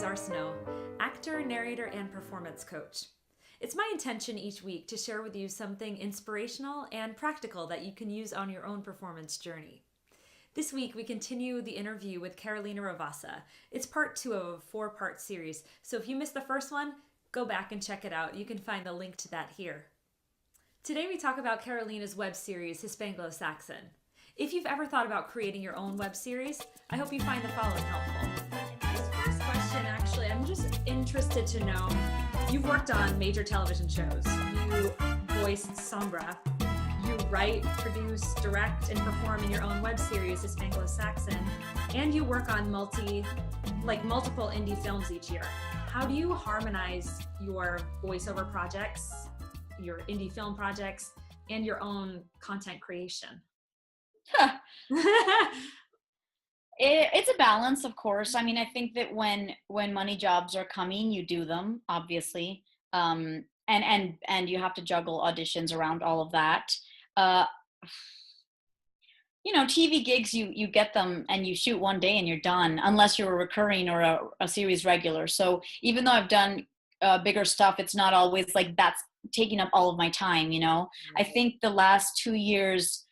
Arsenault, actor, narrator, and performance coach. It's my intention each week to share with you something inspirational and practical that you can use on your own performance journey. This week, we continue the interview with Carolina Ravassa. It's part 2 of a 4-part series, so if you missed the first one, go back and check it out. You can find the link to that here. Today, we talk about Carolina's web series, HISPANGLOSAXON. If you've ever thought about creating your own web series, I hope you find the following helpful. This first question, actually, I'm just interested to know, you've worked on major television shows. You voiced Sombra. You write, produce, direct, and perform in your own web series, HISPANGLOSAXON, and you work on multiple indie films each year. How do you harmonize your voiceover projects, your indie film projects, and your own content creation? It's a balance, of course. I mean, I think that when money jobs are coming, you do them, obviously, and you have to juggle auditions around all of that. TV gigs, you get them and you shoot one day and you're done, unless you're a recurring or a series regular. So even though I've done bigger stuff, it's not always like that's taking up all of my time, I think the last 2 years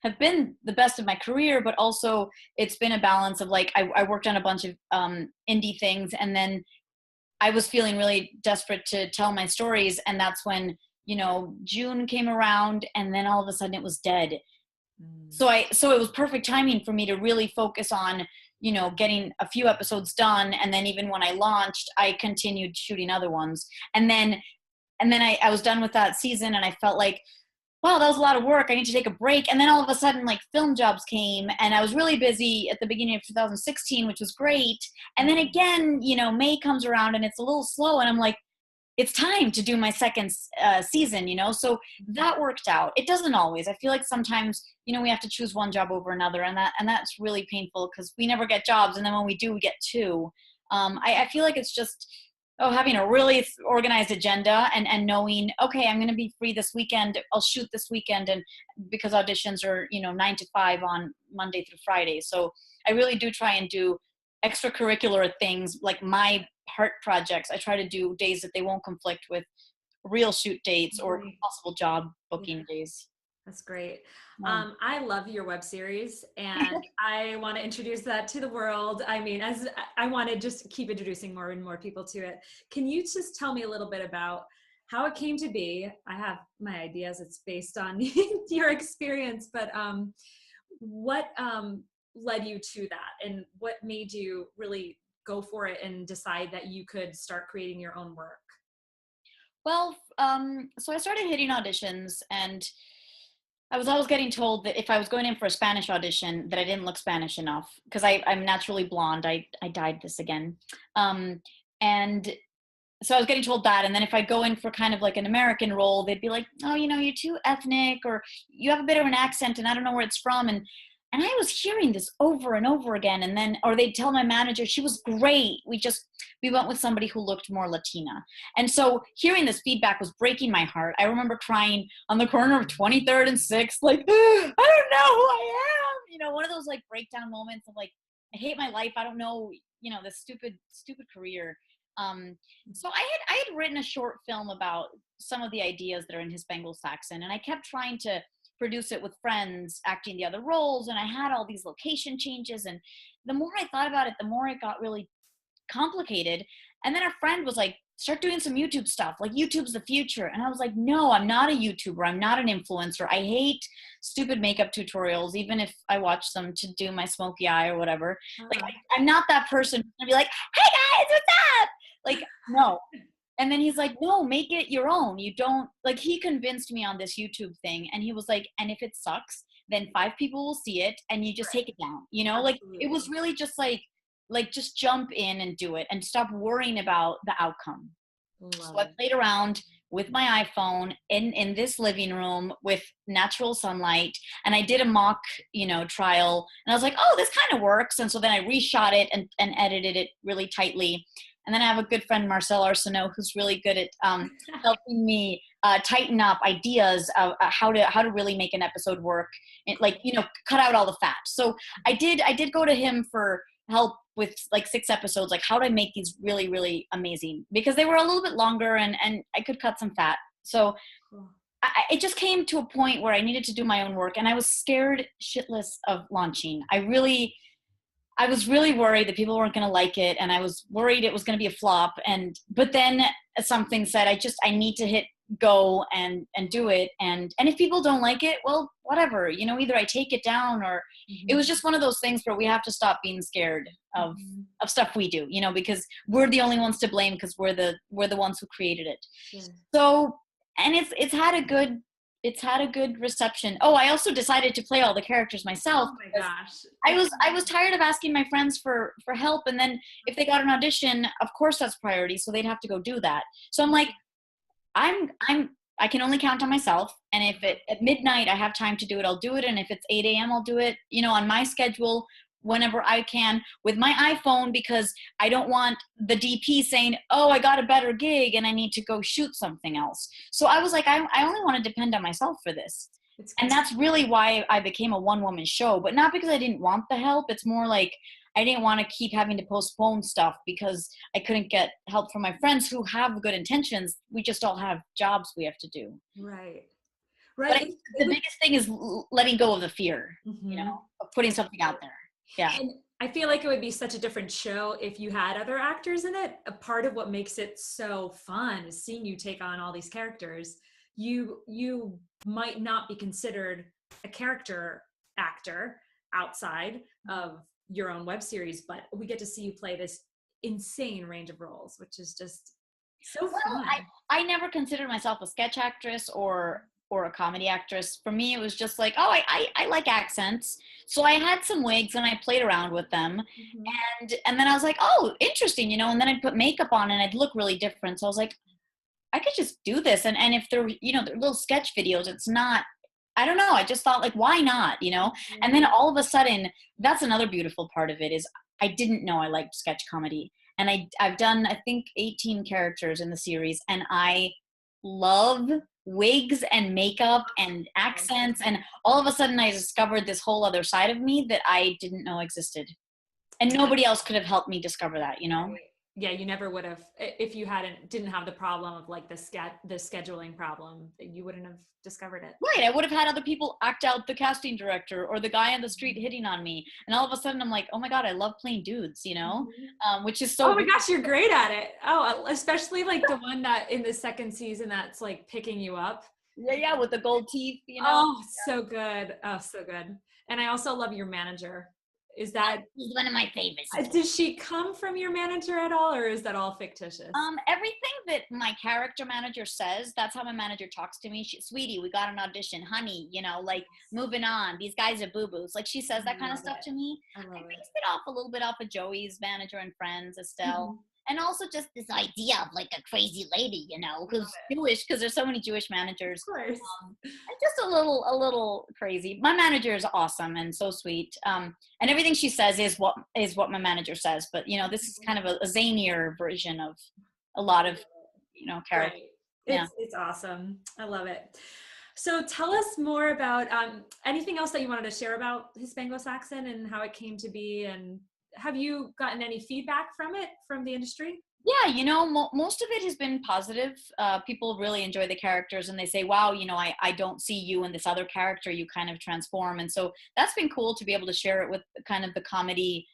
have been the best of my career, but also it's been a balance of I worked on a bunch of indie things, and then I was feeling really desperate to tell my stories, and that's when June came around, and then all of a sudden it was dead. So it was perfect timing for me to really focus on getting a few episodes done, and then even when I launched, I continued shooting other ones, and then I was done with that season, and I felt like, wow, that was a lot of work. I need to take a break. And then all of a sudden, film jobs came, and I was really busy at the beginning of 2016, which was great. And then again, May comes around and it's a little slow, and I'm like, it's time to do my second season, So that worked out. It doesn't always. I feel like sometimes, we have to choose one job over another, and that's really painful because we never get jobs, and then when we do, we get 2. I feel like it's just having a really organized agenda and knowing, okay, I'm going to be free this weekend. I'll shoot this weekend. And because auditions are, 9 to 5 on Monday through Friday. So I really do try and do extracurricular things like my heart projects. I try to do days that they won't conflict with real shoot dates or possible job booking days. That's great. I love your web series, and I want to introduce that to the world. I mean, as I want to just keep introducing more and more people to it. Can you just tell me a little bit about how it came to be? I have my ideas. It's based on your experience, but what led you to that, and what made you really go for it and decide that you could start creating your own work? Well, so I started hitting auditions, and I was always getting told that if I was going in for a Spanish audition, that I didn't look Spanish enough because I'm naturally blonde. I dyed this again. And so I was getting told that. And then if I go in for kind of like an American role, they'd be like, oh, you're too ethnic, or you have a bit of an accent and I don't know where it's from. And I was hearing this over and over again. And then, or they'd tell my manager, she was great. We went with somebody who looked more Latina. And so hearing this feedback was breaking my heart. I remember crying on the corner of 23rd and 6th, I don't know who I am. One of those breakdown moments of I hate my life. I don't know, this stupid career. So I had written a short film about some of the ideas that are in HISPANGLOSAXON, and I kept trying to produce it with friends acting the other roles, and I had all these location changes, and the more I thought about it, the more it got really complicated. And then a friend was like, start doing some YouTube stuff, YouTube's the future. And I was like, no, I'm not a YouTuber, I'm not an influencer. I hate stupid makeup tutorials, even if I watch them to do my smoky eye or whatever. I'm not that person who's gonna be like, hey guys, what's up? No. And then he's like, no, make it your own. You don't, he convinced me on this YouTube thing. And he was like, and if it sucks, then 5 people will see it and you just take it down. It was really just just jump in and do it and stop worrying about the outcome. So I played around with my iPhone in this living room with natural sunlight. And I did a mock, trial. And I was like, oh, this kind of works. And so then I reshot it and edited it really tightly. And then I have a good friend, Elise Arsenault, who's really good at helping me tighten up ideas of how to really make an episode work, and cut out all the fat. So I did go to him for help with like 6 episodes, like how do I make these really, really amazing, because they were a little bit longer and I could cut some fat. So it just came to a point where I needed to do my own work, and I was scared shitless of launching. I was really worried that people weren't going to like it, and I was worried it was going to be a flop. But then something said, I need to hit go and do it. And if people don't like it, well, whatever, either I take it down, or it was just one of those things where we have to stop being scared of stuff we do, because we're the only ones to blame, because we're the ones who created it. Yeah. So, and it's had a good reception. Oh, I also decided to play all the characters myself. Oh my gosh. I was tired of asking my friends for help, and then if they got an audition, of course that's priority, so they'd have to go do that. So I'm like, I can only count on myself, and if at midnight I have time to do it, I'll do it, and if it's 8 a.m. I'll do it, on my schedule, whenever I can, with my iPhone, because I don't want the DP saying, oh, I got a better gig and I need to go shoot something else. So I was like, I only want to depend on myself for this. And that's really why I became a one-woman show, but not because I didn't want the help. It's more like I didn't want to keep having to postpone stuff because I couldn't get help from my friends who have good intentions. We just all have jobs we have to do. Right. But the biggest thing is letting go of the fear, of putting something out there. Yeah. And I feel like it would be such a different show if you had other actors in it. A part of what makes it so fun is seeing you take on all these characters. You might not be considered a character actor outside of your own web series, but we get to see you play this insane range of roles, which is just so fun. I never considered myself a sketch actress or a comedy actress. For me, it was just like, oh, I like accents. So I had some wigs and I played around with them. And then I was like, oh, interesting, and then I'd put makeup on and I'd look really different. So I was like, I could just do this. And if they're, they're little sketch videos, it's not, I don't know. I just thought like, why not, And then all of a sudden, that's another beautiful part of it is I didn't know I liked sketch comedy. And I've done, I think, 18 characters in the series, and I love wigs and makeup and accents, and all of a sudden I discovered this whole other side of me that I didn't know existed, and nobody else could have helped me discover that. Yeah, you never would have, if you didn't have the problem of like the scheduling problem, you wouldn't have discovered it. Right. I would have had other people act out the casting director or the guy on the street hitting on me, and all of a sudden I'm like, oh my god, I love playing dudes, which is so. Oh my gosh, you're great at it. Oh, especially like the one that in the second season that's like picking you up. Yeah, with the gold teeth. Oh, so good. Oh, so good. And I also love your manager. Is that one of my favorites? Did she come from your manager at all, or is that all fictitious? Everything that my character manager says, that's how my manager talks to me. Sweetie, we got an audition, honey, like moving on. These guys are boo-boos. Like she says that kind of stuff to me. I based it off a little bit off of Joey's manager and friends, Estelle. And also just this idea of like a crazy lady, who's Jewish, because there's so many Jewish managers. Of course. Just a little crazy. My manager is awesome and so sweet. And everything she says is what my manager says. But, this is kind of a zanier version of a lot of, characters. Right. It's awesome. I love it. So tell us more about anything else that you wanted to share about HISPANGLOSAXON and how it came to be, and have you gotten any feedback from the industry? Yeah, most of it has been positive. People really enjoy the characters, and they say, wow, I don't see you in this other character. You kind of transform. And so that's been cool to be able to share it with kind of the comedy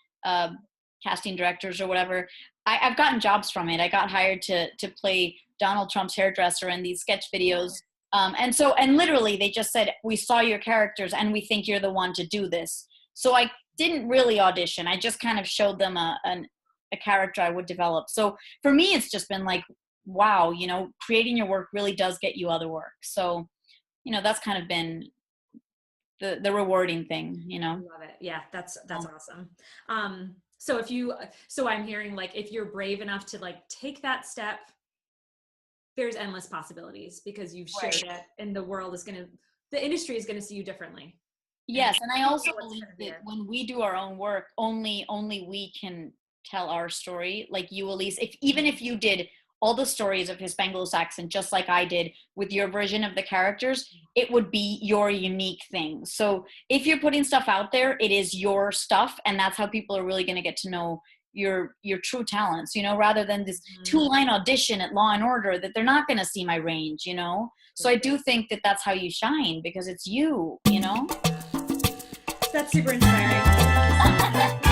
casting directors or whatever. I've gotten jobs from it. I got hired to play Donald Trump's hairdresser in these sketch videos. And literally they just said, we saw your characters and we think you're the one to do this. So I didn't really audition. I just kind of showed them a character I would develop. So for me, it's just been like, wow, creating your work really does get you other work. So, that's kind of been the rewarding thing, Love it. Yeah, that's awesome. So I'm hearing like, if you're brave enough to like take that step, there's endless possibilities because you've shared it, and the industry is going to see you differently. Yes, and I also believe that when we do our own work, only we can tell our story. Like you, Elise, even if you did all the stories of Hispanglo-Saxon, just like I did with your version of the characters, it would be your unique thing. So if you're putting stuff out there, it is your stuff, and that's how people are really going to get to know your true talents, you know, rather than this 2-line audition at Law and Order that they're not going to see my range, you know. So I do think that that's how you shine, because it's you, you know. That's super inspiring.